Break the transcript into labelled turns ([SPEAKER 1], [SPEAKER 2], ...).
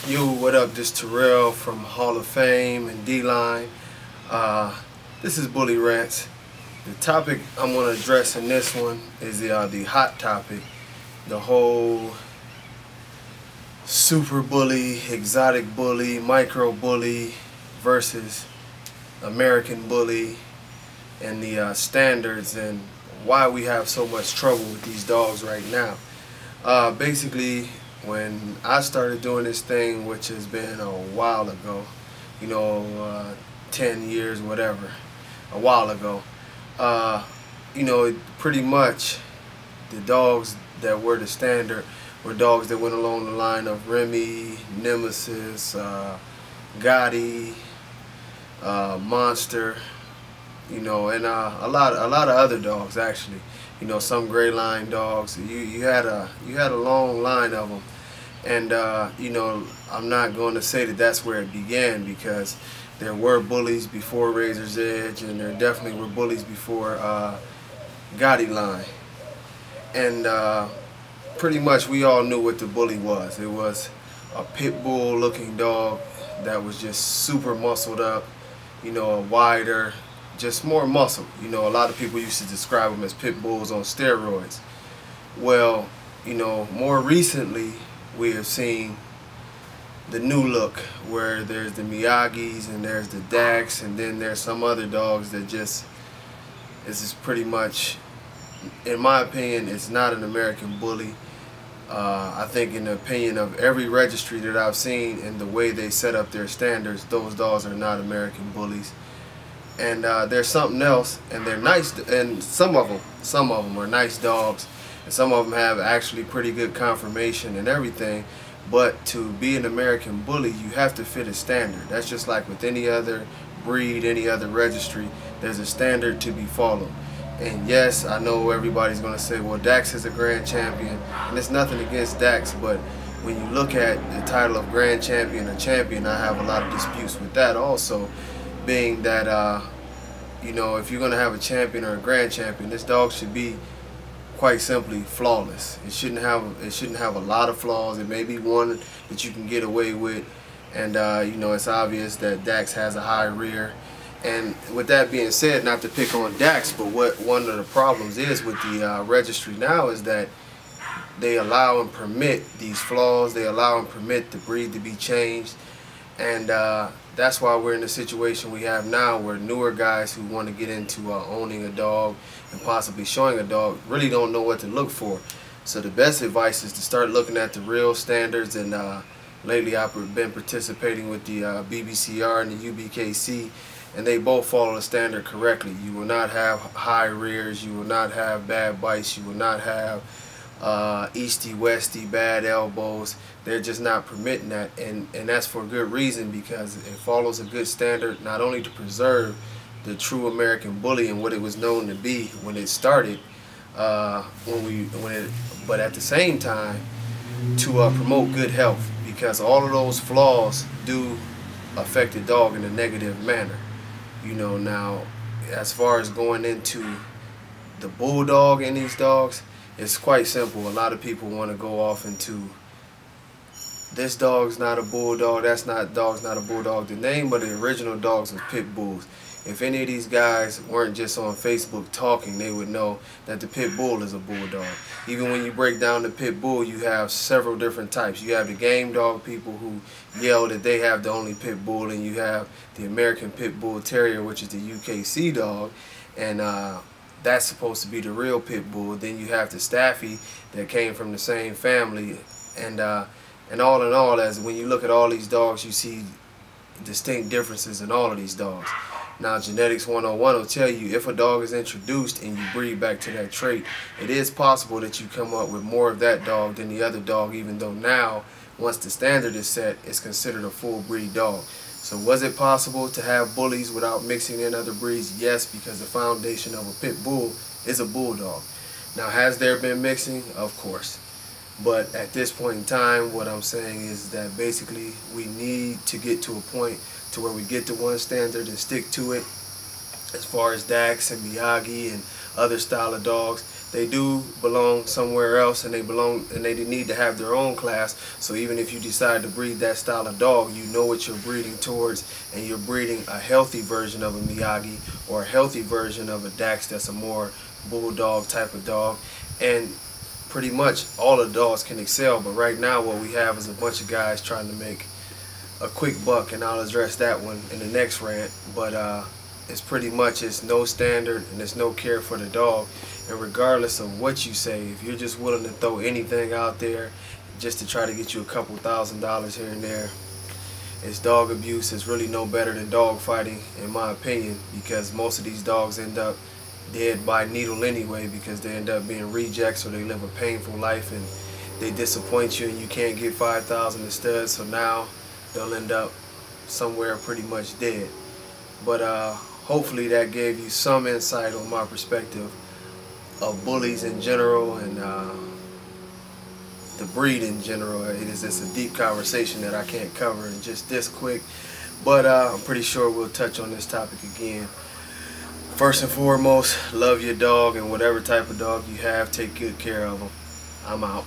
[SPEAKER 1] Yo, what up? This Terrell from Hall of Fame and D-Line. This is Bully Rants. The topic I'm going to address in this one is the hot topic, the whole super bully, exotic bully, micro bully versus American bully, and the standards and why we have so much trouble with these dogs right now. Basically, when I started doing this thing, which has been a while ago, 10 years, whatever, a while ago, pretty much the dogs that were the standard were dogs that went along the line of Remy, Nemesis, Gotti, Monster, and a lot of other dogs actually. Some gray line dogs. You had a long line of them, and I'm not going to say that that's where it began, because there were bullies before Razor's Edge, and there definitely were bullies before Gotti line, and pretty much we all knew what the bully was. It was a pit bull looking dog that was just super muscled up, wider, just more muscle. A lot of people used to describe them as pit bulls on steroids. Well, more recently we have seen the new look, where there's the Miyagi's and there's the Dax, and then there's some other dogs that this is pretty much, in my opinion, it's not an American bully. I think in the opinion of every registry that I've seen and the way they set up their standards, those dogs are not American bullies. And there's something else, and they're nice, and some of them are nice dogs, and some of them have actually pretty good conformation and everything. But to be an American bully, you have to fit a standard. That's just like with any other breed, any other registry. There's a standard to be followed. And yes, I know everybody's going to say, well, Dax is a grand champion, and it's nothing against Dax, but when you look at the title of grand champion or champion, I have a lot of disputes with that also, being that if you're going to have a champion or a grand champion, this dog should be quite simply flawless. It shouldn't have a lot of flaws. It may be one that you can get away with, and it's obvious that Dax has a high rear. And with that being said, not to pick on Dax, but what one of the problems is with the registry now is that they allow and permit these flaws. They allow and permit the breed to be changed, and that's why we're in the situation we have now, where newer guys who want to get into owning a dog and possibly showing a dog really don't know what to look for. So the best advice is to start looking at the real standards, and lately I've been participating with the BBCR and the UBKC, and they both follow the standard correctly. You will not have high rears, you will not have bad bites, you will not have easty-westy, bad elbows. They're just not permitting that, and that's for good reason, because it follows a good standard, not only to preserve the true American bully and what it was known to be when it started, but at the same time to promote good health, because all of those flaws do affect the dog in a negative manner. Now as far as going into the bulldog in these dogs, it's quite simple. A lot of people want to go off into, this dog's not a bulldog, dog's not a bulldog. The name of the original dogs was pit bulls. If any of these guys weren't just on Facebook talking, they would know that the pit bull is a bulldog. Even when you break down the pit bull, you have several different types. You have the game dog people who yell that they have the only pit bull, and you have the American Pit Bull Terrier, which is the UKC dog, and that's supposed to be the real pit bull. Then you have the Staffy that came from the same family, and all in all, as when you look at all these dogs, you see distinct differences in all of these dogs. Now, Genetics 101 will tell you, if a dog is introduced and you breed back to that trait, it is possible that you come up with more of that dog than the other dog, even though now, once the standard is set, it's considered a full breed dog. So was it possible to have bullies without mixing in other breeds? Yes, because the foundation of a pit bull is a bulldog. Now, has there been mixing? Of course. But at this point in time, what I'm saying is that basically we need to get to a point to where we get to one standard and stick to it. As far as Dax and Miyagi and other style of dogs, they do belong somewhere else, and they need to have their own class. So even if you decide to breed that style of dog, you know what you're breeding towards, and you're breeding a healthy version of a Miyagi or a healthy version of a Dax that's a more bulldog type of dog. And pretty much all the dogs can excel, but right now what we have is a bunch of guys trying to make a quick buck, and I'll address that one in the next rant. But it's pretty much, it's no standard and there's no care for the dog. And regardless of what you say, if you're just willing to throw anything out there just to try to get you a couple $1,000s here and there, it's dog abuse. It's really no better than dog fighting, in my opinion, because most of these dogs end up dead by needle anyway, because they end up being rejects, or they live a painful life and they disappoint you and you can't get 5,000 in studs, so now they'll end up somewhere pretty much dead. But hopefully that gave you some insight on my perspective of bullies in general and the breed in general. It is just a deep conversation that I can't cover in just this quick, but I'm pretty sure we'll touch on this topic again. First and foremost, love your dog, and whatever type of dog you have, take good care of them. I'm out.